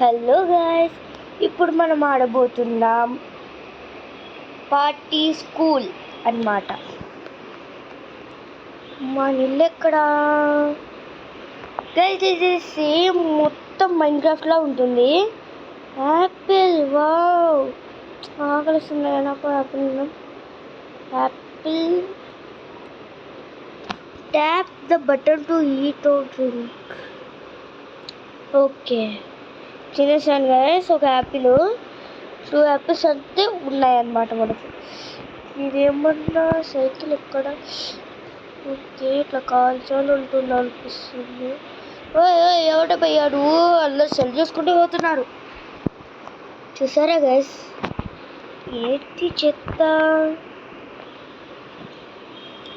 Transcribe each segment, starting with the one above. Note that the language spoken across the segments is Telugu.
హలో గాయ్స్, ఇప్పుడు మనం ఆడబోతున్నాం పార్టీ స్కూల్ అన్నమాట. మన ఇల్లు ఎక్కడ గైస్? ఇది సేమ్ మొత్తం మైన్క్రాఫ్ట్లా ఉంటుంది. యాపిల్, వావ్, ఆకలిస్తుంది నాకు. Apple tap the button to eat or drink. Okay, తినేసాను గైస్. ఒక యాపిల్, 2 యాపిల్స్ అంతే ఉన్నాయన్నమాట మనకు. ఇదేమన్నా సైకిల్ ఎక్కడ? ఓకే, ఇట్లా కాల్చాలి ఉంటుంది అనిపిస్తుంది. ఎవడ పోయాడు? అందరు సెల్ చేసుకుంటూ పోతున్నారు. చూసారా గైస్? ఏంటి చెత్త?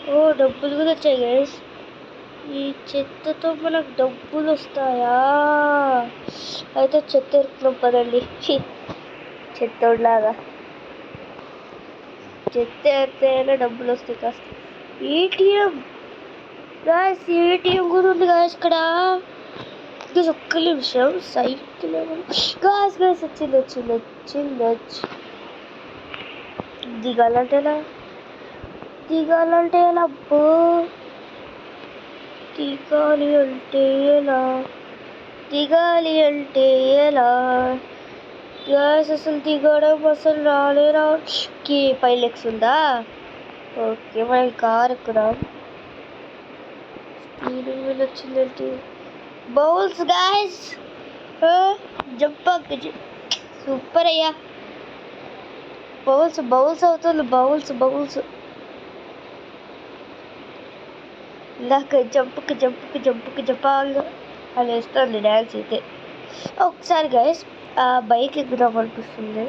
ఓ, డబ్బులు కూడా వచ్చాయి గైస్. ఈ చెత్తతో మనకు డబ్బులు వస్తాయా? అయితే చెత్త ఎరుకున్నాం పదండి. చెత్తోడ్లాగా చెత్త ఎరితేనే డబ్బులు వస్తాయి. కాస్త ఏటీఎం గాయస్, ఏటీఎం కూడా ఉంది గాయస్ ఇక్కడ. ఒక్క నిమిషం, సైకిల్ గాయస్ గాయస్ వచ్చింది. దిగాలంటే ఎలా అబ్బో? దిగాలి అంటే ఎలా గ్యాస్? అసలు దిగడం అసలు రాలేరా? పైలెక్స్ ఉందా? ఓకే, మనం కార్ ఎక్కుదాం. స్టీరింగ్ వీల్ వచ్చిందేంటి? బౌల్స్ గాయస్, జంప్ సూపర్ అయ్యా. బౌల్స్ అవుతుంది. బౌల్స్ ఇందాక జంపాంగ్ అని వేస్తుంది డ్యాన్స్ అయితే. ఒకసారి గైస్ ఆ బైక్ ఎక్కుదాం అనిపిస్తుంది.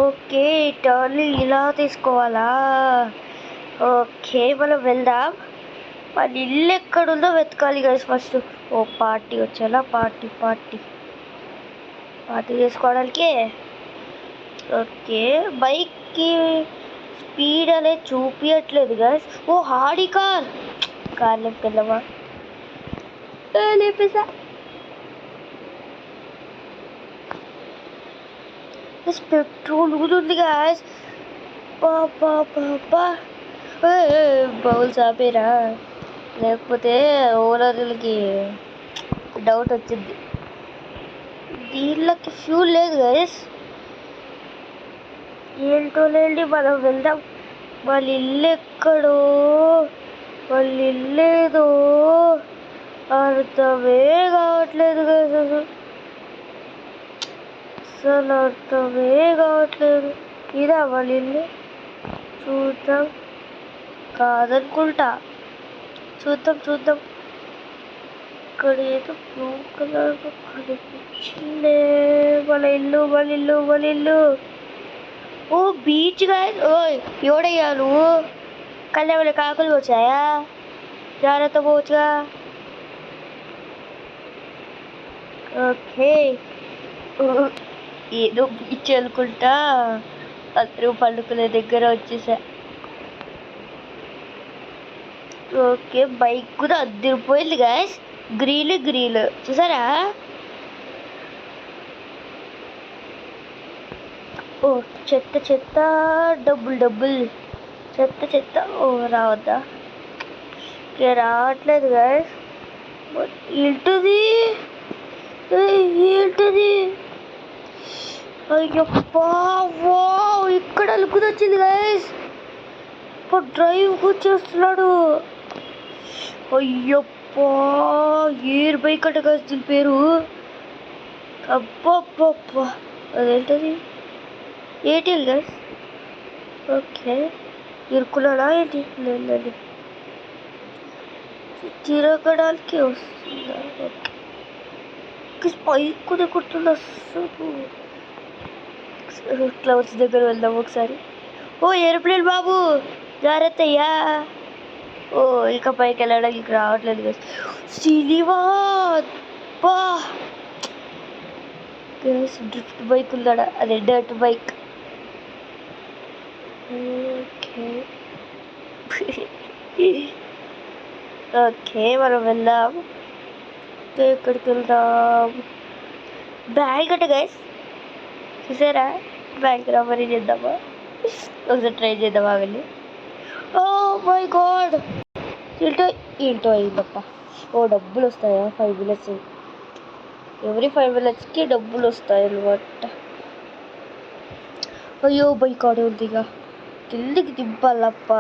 ఓకే, టర్న్ ఇలా తీసుకోవాలా? ఓకే, మనం వెళ్దాం. మన ఇల్లు ఎక్కడుందో వెతకాలి గైస్ ఫస్ట్. ఓ, పార్టీ వచ్చేలా. పార్టీ చేసుకోవడానికి. ఓకే, బైక్కి స్పీడ్ అనేది చూపించట్లేదు గైస్. ఓ, హాడీ కార్ లేపుకెళ్దామా? లేపేసా. పెట్రోల్ కూడా ఉంది గాయస్. బౌల్స్ ఆపేరా, లేకపోతే ఓనర్లకి డౌట్ వచ్చింది. దీళ్ళకి ఫ్యూల్ లేదు గైస్. ఏంటో లేండి, మనం వెళ్దాం. వాళ్ళ ఇల్లు ఎక్కడో, వాళ్ళ ఇల్లేదో అర్థమే కావట్లేదు గైస్. అసలు అర్థమే కావట్లేదు. ఇదా వాళ్ళ ఇల్లు? చూద్దాం. కాదనుకుంటా. చూద్దాం. ఇక్కడ ఏదో బ్లూ కలర్ కనిపించిందే. వాళ్ళ ఇల్లు. ఓ, బీచ్ గాయస్. ఓయ్, ఎవడయ్యా నువ్వు? కళ్ళేమన్నా కాకులు వచ్చాయా? జాగ్రత్త పోవచ్చుగా. ఓకే, ఏదో బీచ్ అనుకుంటా. అందరూ పండుకునే దగ్గర వచ్చేసా. ఓకే, బైక్ కూడా అద్దరిపోయింది గాయస్. గ్రీన్ చూసారా? ఓ, చెత్త డబ్బులు చెత్త. ఓ, రావద్దా? రావట్లేదు గాయస్. ఏంటది? అయ్యప్పా, ఇక్కడ అలుకుది వచ్చింది గాయస్. డ్రైవ్ కూర్చేస్తున్నాడు. అయ్యప్పా, ఎయిర్ బైక్ అట గాయస్ దీని పేరు. అబ్బా, అదేంటది? ATM guys. ఓకే, ఇరుకున్నాడా ఏంటి? లేదు, తిరగడానికి వస్తుందా? స్పైక్ కూడా కుట్టుండ. క్లౌడ్స్ దగ్గర వెళ్దాం ఒకసారి. ఓ, ఏరోప్లేన్ బాబు, జాగ్రత్త అయ్యా. ఓ, ఇక పైకి వెళ్ళడానికి రావట్లేదు కదా. సిలివా డ్రిఫ్ట్ బైక్ ఉందా? అదే డర్ట్ బైక్. ఓకే, మనం వెళ్దాం. ఎక్కడికి వెళ్దాం? బ్యాంక్ అంటే గైస్ చూసారా, బ్యాంక్ రాబరీ చేద్దామా? ఒకసారి ట్రై చేద్దామా వెళ్ళి. ఓ మై గాడ్, ఏంటో ఏంటో అయిందప్ప. ఓ డబ్బులు వస్తాయా? 5 minutes. ఎవరి 5 minutesకి డబ్బులు వస్తాయి అనమాట. అయ్యో బైక్ ఆడే ఉంది. ఇక కిందికి దింపాలప్ప.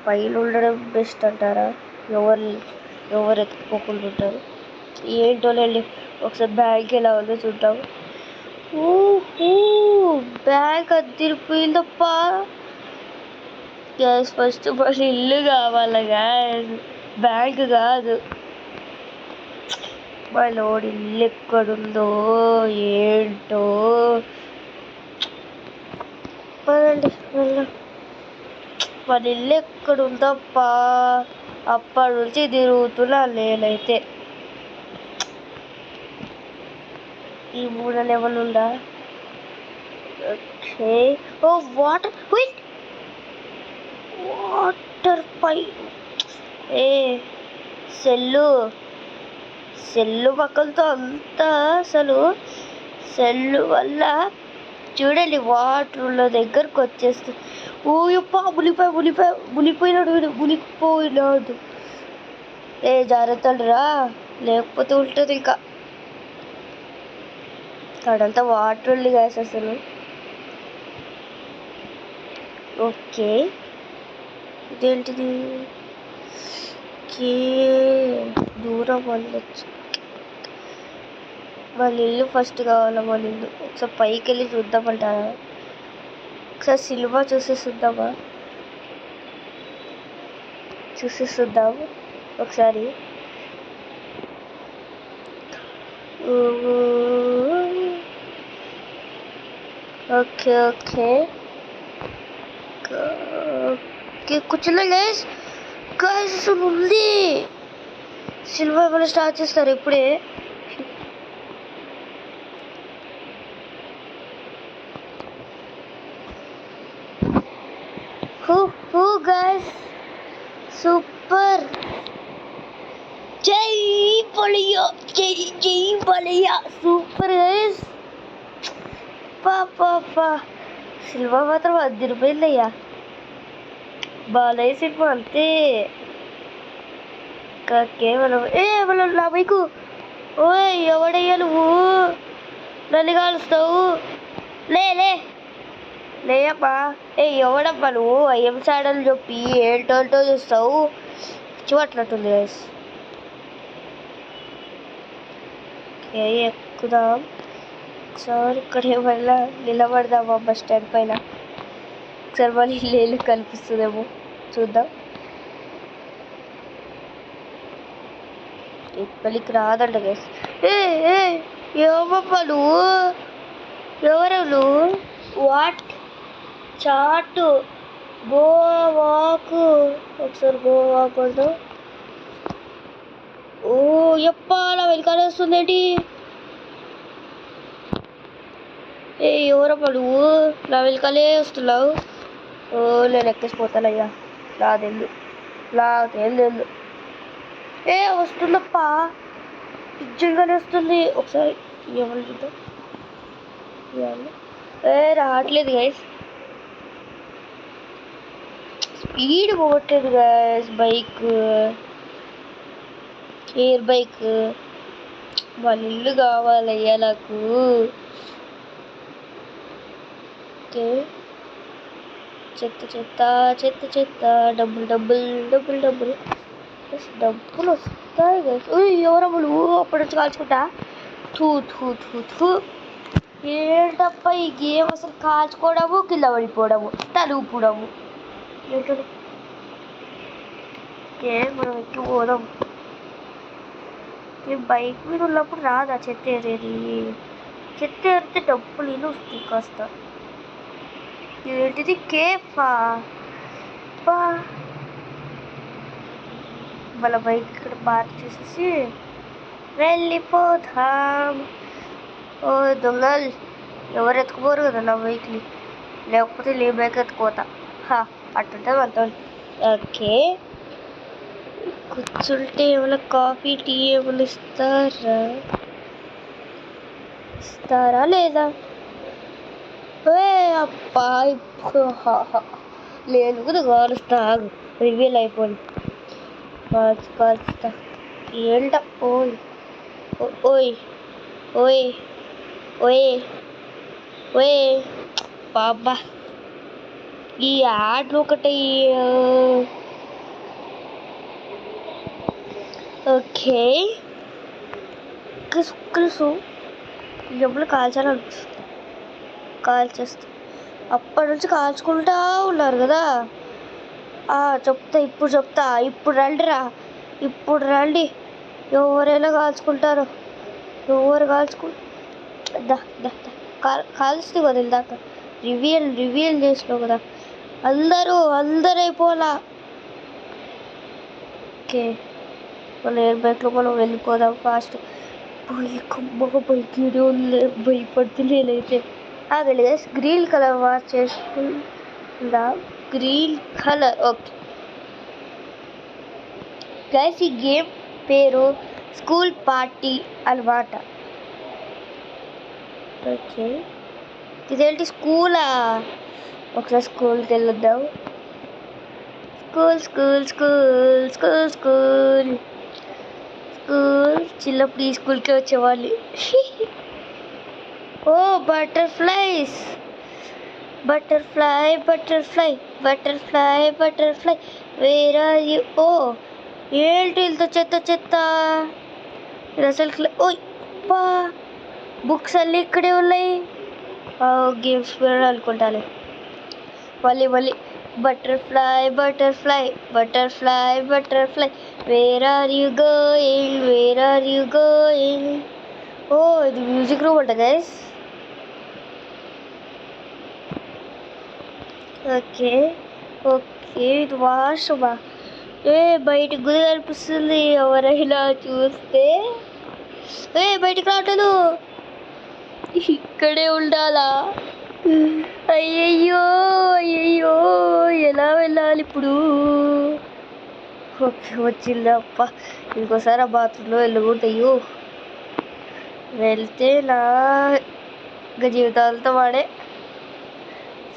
పైన ఉండడం బెస్ట్ అంటారా? ఎవరు ఎత్తుకోకుండా ఉంటారు. ఏంటో లేండి, ఒకసారి బ్యాంక్ ఎలా ఉందో చూద్దాం. బ్యాంక్ అదిరిపోయిందప్ప. గ్యాస్ ఫస్ట్ మన ఇల్లు కావాలా గ్యాస్, బ్యాంక్ కాదు. మనోడి ఇల్లు ఎక్కడుందో ఏంటో. పదండి వెళ్దాం. మన ఇల్లు ఎక్కడుందప్ప. అప్పటి నుంచి తిరుగుతున్నా నేనైతే. ఈ 3 లెవెల్ ఉందా? ఓకే. ఓ వాటర్ పైప్. సెల్లు పక్కలతో అంతా అసలు సెల్లు వల్ల చూడండి వాటర్లో దగ్గరకు వచ్చేస్తుంది. ఓయప్ప మునిపోయినాడు వీడు, మునిగిపోయినాడు. జాగ్రత్తలు రా, లేకపోతే ఉంటుంది ఇంకా. అక్కడంతా వాటర్ ఉంది గ్యాస్ అసలు. ఓకే ఇదేంటిది? దూరం వెళ్ళొచ్చు. వాళ్ళ ఇల్లు ఫస్ట్ కావాలా? వాళ్ళ ఇల్లు ఒకసారి పైకి వెళ్ళి చూద్దామంటారా? ఒకసారి సినిమా చూసేద్దామా? చూసేద్దాము ఒకసారి. ఓకే ఓకే కూర్చున్నా గైస్. గైస్ అసలు ఉంది. సినిమా ఏమైనా స్టార్ట్ చేస్తారు ఇప్పుడే. Guys super. జై బలియా, జై బలియా. Super guys. పాపా సినిమా మాత్రం 10 రూపాయలయ్యా. బాలయ్య సినిమా అంతే. కేవలం నా బైకు. ఓయ్ ఎవడయ్యా నువ్వు? నన్ను కాలుస్తావు? లేయమ్మా. ఎవడమ్మా నువ్వు? ఏం సాడలు చెప్పి ఏంటో చూస్తావు. చూడట్లట్టుంది గైస్. ఎక్కుదాం ఒకసారి. ఇక్కడ ఏమన్నా నిలబడదామా బస్ స్టాండ్ పైన? ఒకసారి మళ్ళీ ఇల్లు కనిపిస్తుందేమో చూద్దాం. ఇప్పటికి రాదంట గైస్. ఏమమ్మా నువ్వు? ఎవరు నువ్వు? వాట్ చాటు గోవాకు. ఒకసారి గోవాకు అంటూ. ఓ ఎప్ప అలా వెనకాలే వస్తుంది ఏంటి? ఎవరమ్మా నువ్వు? నా వెనకాలే వస్తున్నావు. ఓ నేను ఎక్కేసిపోతానయ్యా. నాదెందు వస్తుందప్ప. నిజంగానే వస్తుంది. ఒకసారి ఎవరు చూద్దాం. రావట్లేదు గైస్. స్పీడ్ పోవట్లేదు గైస్. Bike air bike. వాళ్ళ ఇల్లు కావాలయ్యా నాకు. ఓకే చెత్త. డబ్బులు వస్తాయి గైస్. ఎవరమ్మ నువ్వు? అప్పటి నుంచి కాల్చుకుంటా. థూ ఏంటప్ప ఈ గేమ్ అసలు. కాల్చుకోవడము, కింద పడిపోవడము, తలుపుడము. ఏంటది? మనం ఎక్కి పోదాం. ఈ బైక్ మీద ఉన్నప్పుడు రాదా చెత్త ఏరేది? చెత్త ఏరితే డబ్బులు ఇల్లు వస్తాయి కాస్త. ఏంటిది? కేఫా? వాళ్ళ బైక్ ఇక్కడ పార్క్ చేసేసి వెళ్ళిపోతాం. ఓ దొంగలు ఎవరు ఎత్తుకుపోరు కదా నా బైక్ని. లేకపోతే బైక్ ఎత్తుకోతా. అట్టుంటుంది మనతో. ఓకే కూర్చుంటే ఏమైనా కాఫీ టీ ఏమైనా ఇస్తారా లేదా? అబ్బా ఇప్పుడు లేదు కదా కాలుస్తా, రివీల్ అయిపోయి కాల్చుతా. ఏంట ఓయ్ ఓయ్ ఓయ్ ఓయ్ ఓయ్ బాబా, ఈ యాడ్లు ఒకటి. ఓకే, క్రిసు ఎప్పుడు కాల్చేస్తా. అప్పటి నుంచి కాల్చుకుంటా ఉన్నారు కదా. చెప్తా. ఇప్పుడు రండి. ఎవరైనా కాల్చుకుంటారు. ఎవరు కాల్చుతూ కదా ఇందాక రివీల్ చేసినావు కదా. అందరూ అయిపోలా. ఓకే, మన ఎయిర్ బ్యాగ్లో మనం వెళ్ళిపోదాం ఫాస్ట్. బైక్ భయపడుతుంది నేనైతే. ఆగండి గైస్, గ్రీన్ కలర్ వాచ్ చేసుకుందా. Green colour. ఓకే గైస్, ఈ గేమ్ పేరు స్కూల్ పార్టీ అన్నమాట. ఓకే, ఇదేంటి స్కూలా? ఒకసారి స్కూల్కి వెళ్ళొద్దాం. స్కూల్ చిన్నప్పుడు ఈ స్కూల్కి వచ్చేవాళ్ళు. ఓ బటర్ఫ్లై వేర్ ఆర్ యు? ఓ ఏంటి ఇంత చెత్త. ఇది అసలు ఓయ్ పా, బుక్స్ అన్నీ ఇక్కడే ఉన్నాయి. గేమ్స్ అనుకుంటాను. మళ్ళీ butterfly where are you going? ఓ ఇది మ్యూజిక్ రూమ్ అంట గైస్. ఓకే ఇది వాష్రూమా? బయటికి గుడి కనిపిస్తుంది. ఎవరైనా చూస్తే బయటికి రావట్లేదు. ఇక్కడే ఉండాలా? అయ్యయ్యో ఎలా వెళ్ళాలి ఇప్పుడు? ఓకే, వచ్చిందప్ప. ఇంకోసారి ఆ బాత్రూంలో వెళ్ళకూడదు. అయ్యో, వెళ్తే నా జీవితాలతో వాడే.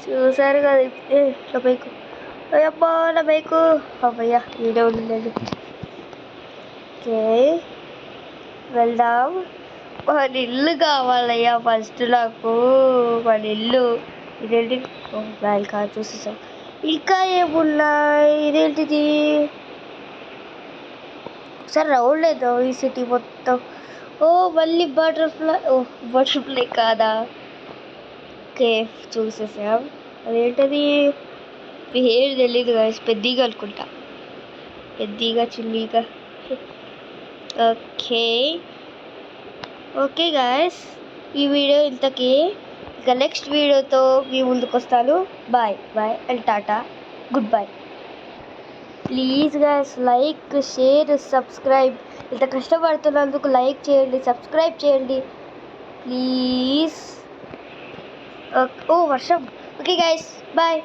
చూసారు కదా నా బైకు. అయ్యబ్బా నా బైకు. అమ్మయ్యా, ఈడే ఉండండి. ఓకే, వెళ్దాం. మన ఇల్లు కావాలయ్యా ఫస్ట్ నాకు. మన ఇల్లు ఇదేంటి? బ్యాంక్ కార్డ్ చూసేసాం. ఇంకా ఏమున్నాయి? ఇదేంటిది? ఒకసారి రౌండ్ వేద్దాం ఈ సిటీ మొత్తం. మళ్ళీ బటర్ఫ్లై కాదా? కేఫ్ చూసేసాం. అదేంటది? పేరు తెలీదు గాయస్. పెద్దగా అనుకుంటా, చిన్నగా. ఓకే గాయస్, ఈ వీడియో ఇంతకీ. ఇక నెక్స్ట్ వీడియోతో మీ ముందుకు వస్తాను. Bye and tata, good bye. Please guys, like, share, subscribe. ఇంత కష్టపడుతున్నందుకు లైక్ చేయండి, సబ్స్క్రైబ్ చేయండి ప్లీజ్. వర్షం. Okay guys, bye.